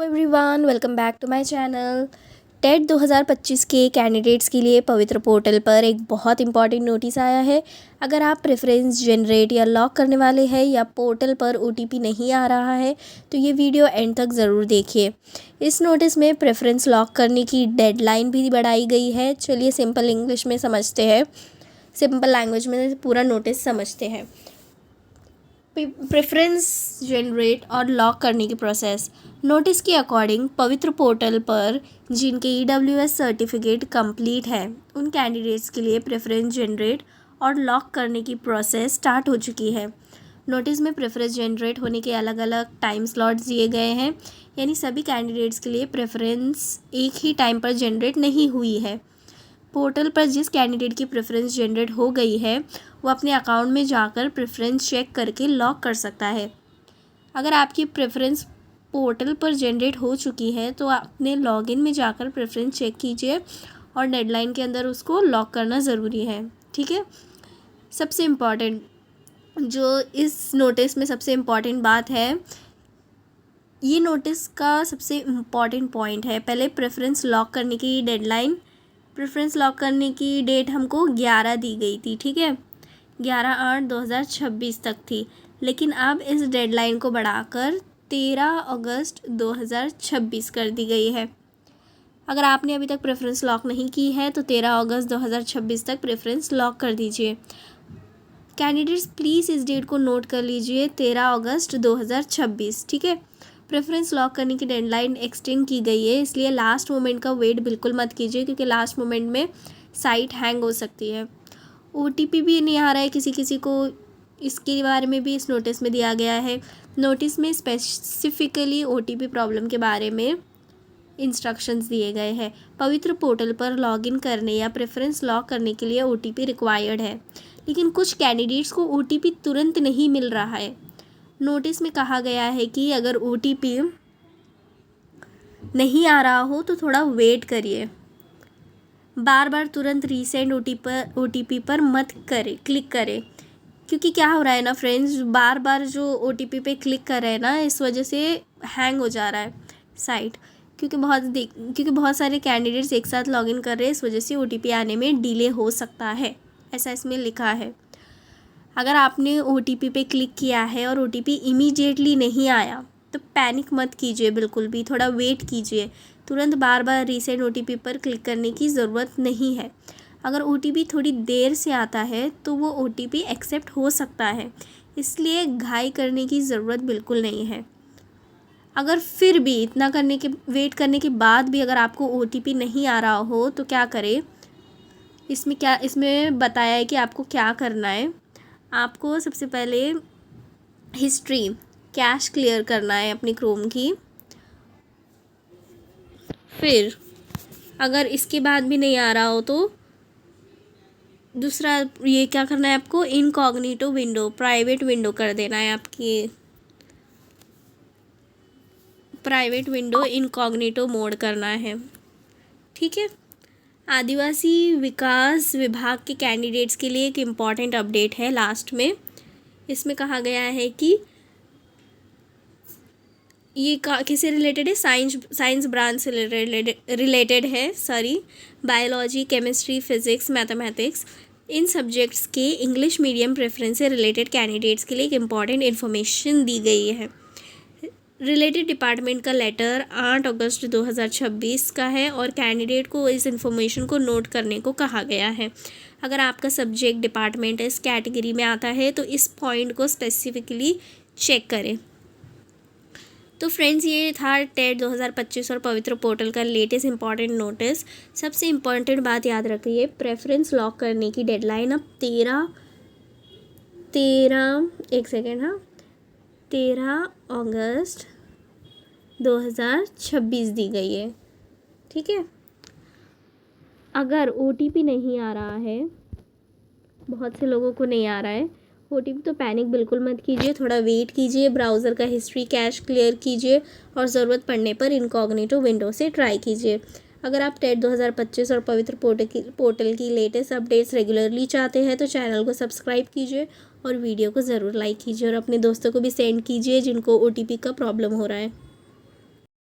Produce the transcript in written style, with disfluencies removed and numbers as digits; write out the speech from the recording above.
Everyone, welcome back to my channel. TET 2025 के candidates के लिए पवित्र पोर्टल पर एक बहुत इंपॉर्टेंट नोटिस आया है। अगर आप प्रेफरेंस जनरेट या लॉक करने वाले हैं या पोर्टल पर ओटीपी नहीं आ रहा है तो ये वीडियो एंड तक ज़रूर देखिए। इस नोटिस में प्रेफरेंस लॉक करने की डेडलाइन भी बढ़ाई गई है। चलिए सिंपल इंग्लिश में समझते हैं, सिंपल लैंग्वेज में पूरा नोटिस समझते हैं। प्रेफरेंस जनरेट और लॉक करने की प्रोसेस। नोटिस के अकॉर्डिंग पवित्र पोर्टल पर जिनके EWS सर्टिफिकेट कंप्लीट है उन कैंडिडेट्स के लिए प्रेफरेंस जनरेट और लॉक करने की प्रोसेस स्टार्ट हो चुकी है। नोटिस में प्रेफरेंस जनरेट होने के अलग अलग टाइम स्लॉट्स दिए गए हैं, यानी सभी कैंडिडेट्स के लिए प्रेफरेंस एक ही टाइम पर जनरेट नहीं हुई है। पोर्टल पर जिस कैंडिडेट की प्रेफरेंस जनरेट हो गई है वो अपने अकाउंट में जाकर प्रेफरेंस चेक करके लॉक कर सकता है। अगर आपकी प्रेफरेंस पोर्टल पर जनरेट हो चुकी है तो अपने लॉगिन में जाकर प्रेफरेंस चेक कीजिए और डेडलाइन के अंदर उसको लॉक करना ज़रूरी है। ठीक है। सबसे इम्पॉर्टेंट जो इस नोटिस में सबसे इम्पॉर्टेंट बात है, ये नोटिस का सबसे इम्पॉर्टेंट पॉइंट है। पहले प्रेफरेंस लॉक करने की डेडलाइन, प्रेफरेंस लॉक करने की डेट हमको 11 दी गई थी। ठीक है, 11/8/2026 तक थी, लेकिन अब इस डेडलाइन को बढ़ाकर 13 अगस्त 2026 कर दी गई है। अगर आपने अभी तक प्रेफरेंस लॉक नहीं की है तो 13 अगस्त 2026 तक प्रेफरेंस लॉक कर दीजिए। कैंडिडेट्स प्लीज़ इस डेट को नोट कर लीजिए, 13 अगस्त 2026। ठीक है। प्रेफरेंस लॉक करने की डेडलाइन एक्सटेंड की गई है, इसलिए लास्ट मोमेंट का वेट बिल्कुल मत कीजिए, क्योंकि लास्ट मोमेंट में साइट हैंग हो सकती है। ओटीपी भी नहीं आ रहा है किसी को, इसके बारे में भी इस नोटिस में दिया गया है। नोटिस में स्पेसिफिकली ओटीपी प्रॉब्लम के बारे में इंस्ट्रक्शंस दिए गए हैं। पवित्र पोर्टल पर लॉगिन करने या प्रेफरेंस लॉक करने के लिए ओटीपी रिक्वायर्ड है, लेकिन कुछ कैंडिडेट्स को ओटीपी तुरंत नहीं मिल रहा है। नोटिस में कहा गया है कि अगर ओटीपी नहीं आ रहा हो तो थोड़ा वेट करिए। बार बार तुरंत रीसेंड ओटीपी पर मत क्लिक करें, क्योंकि क्या हो रहा है ना फ्रेंड्स, बार बार जो ओटीपी पे क्लिक कर रहे हैं ना, इस वजह से हैंग हो जा रहा है साइट, क्योंकि बहुत सारे कैंडिडेट्स एक साथ लॉगिन कर रहे हैं, इस वजह से ओटीपी आने में डिले हो सकता है, ऐसा इसमें लिखा है। अगर आपने ओटीपी पे क्लिक किया है और ओटीपी इमीडिएटली नहीं आया तो पैनिक मत कीजिए, बिल्कुल भी थोड़ा वेट कीजिए। तुरंत बार बार रीसेंड ओटीपी पर क्लिक करने की ज़रूरत नहीं है। अगर ओटीपी थोड़ी देर से आता है तो वो ओटीपी एक्सेप्ट हो सकता है, इसलिए घाई करने की ज़रूरत बिल्कुल नहीं है। अगर फिर भी इतना वेट करने के बाद भी अगर आपको ओटीपी नहीं आ रहा हो तो क्या करें, इसमें बताया है कि आपको क्या करना है। आपको सबसे पहले हिस्ट्री कैश क्लियर करना है अपनी क्रोम की। फिर अगर इसके बाद भी नहीं आ रहा हो तो दूसरा ये क्या करना है, आपको इनकॉग्निटो विंडो, प्राइवेट विंडो कर देना है। आपकी प्राइवेट विंडो इनकॉग्निटो मोड करना है। ठीक है। आदिवासी विकास विभाग के कैंडिडेट्स के लिए एक इम्पॉर्टेंट अपडेट है लास्ट में। इसमें कहा गया है कि ये किससे रिलेटेड है, साइंस ब्रांच से रिलेटेड है। बायोलॉजी, केमिस्ट्री, फिजिक्स, मैथमेटिक्स, इन सब्जेक्ट्स के इंग्लिश मीडियम प्रेफरेंस से रिलेटेड कैंडिडेट्स के लिए एक इम्पॉर्टेंट इन्फॉर्मेशन दी गई है। रिलेटेड डिपार्टमेंट का लेटर 8 अगस्त 2026 का है और कैंडिडेट को इस इन्फॉर्मेशन को नोट करने को कहा गया है। अगर आपका सब्जेक्ट डिपार्टमेंट इस कैटेगरी में आता है तो इस पॉइंट को स्पेसिफिकली चेक करें। तो फ्रेंड्स, ये था टेट 2025 और पवित्र पोर्टल का लेटेस्ट इंपॉर्टेंट नोटिस। सबसे इम्पॉर्टेंट बात याद रखिए, प्रेफरेंस लॉक करने की डेडलाइन अब 13 अगस्त 2026 दी गई है। ठीक है। अगर ओटीपी नहीं आ रहा है, बहुत से लोगों को नहीं आ रहा है ओटीपी, तो पैनिक बिल्कुल मत कीजिए, थोड़ा वेट कीजिए, ब्राउज़र का हिस्ट्री कैश क्लियर कीजिए और ज़रूरत पड़ने पर इनकॉग्निटो विंडो से ट्राई कीजिए। अगर आप टेट 2025 और पवित्र पोर्टल की लेटेस्ट अपडेट्स रेगुलरली चाहते हैं तो चैनल को सब्सक्राइब कीजिए और वीडियो को ज़रूर लाइक कीजिए और अपने दोस्तों को भी सेंड कीजिए जिनको ओटीपी का प्रॉब्लम हो रहा है।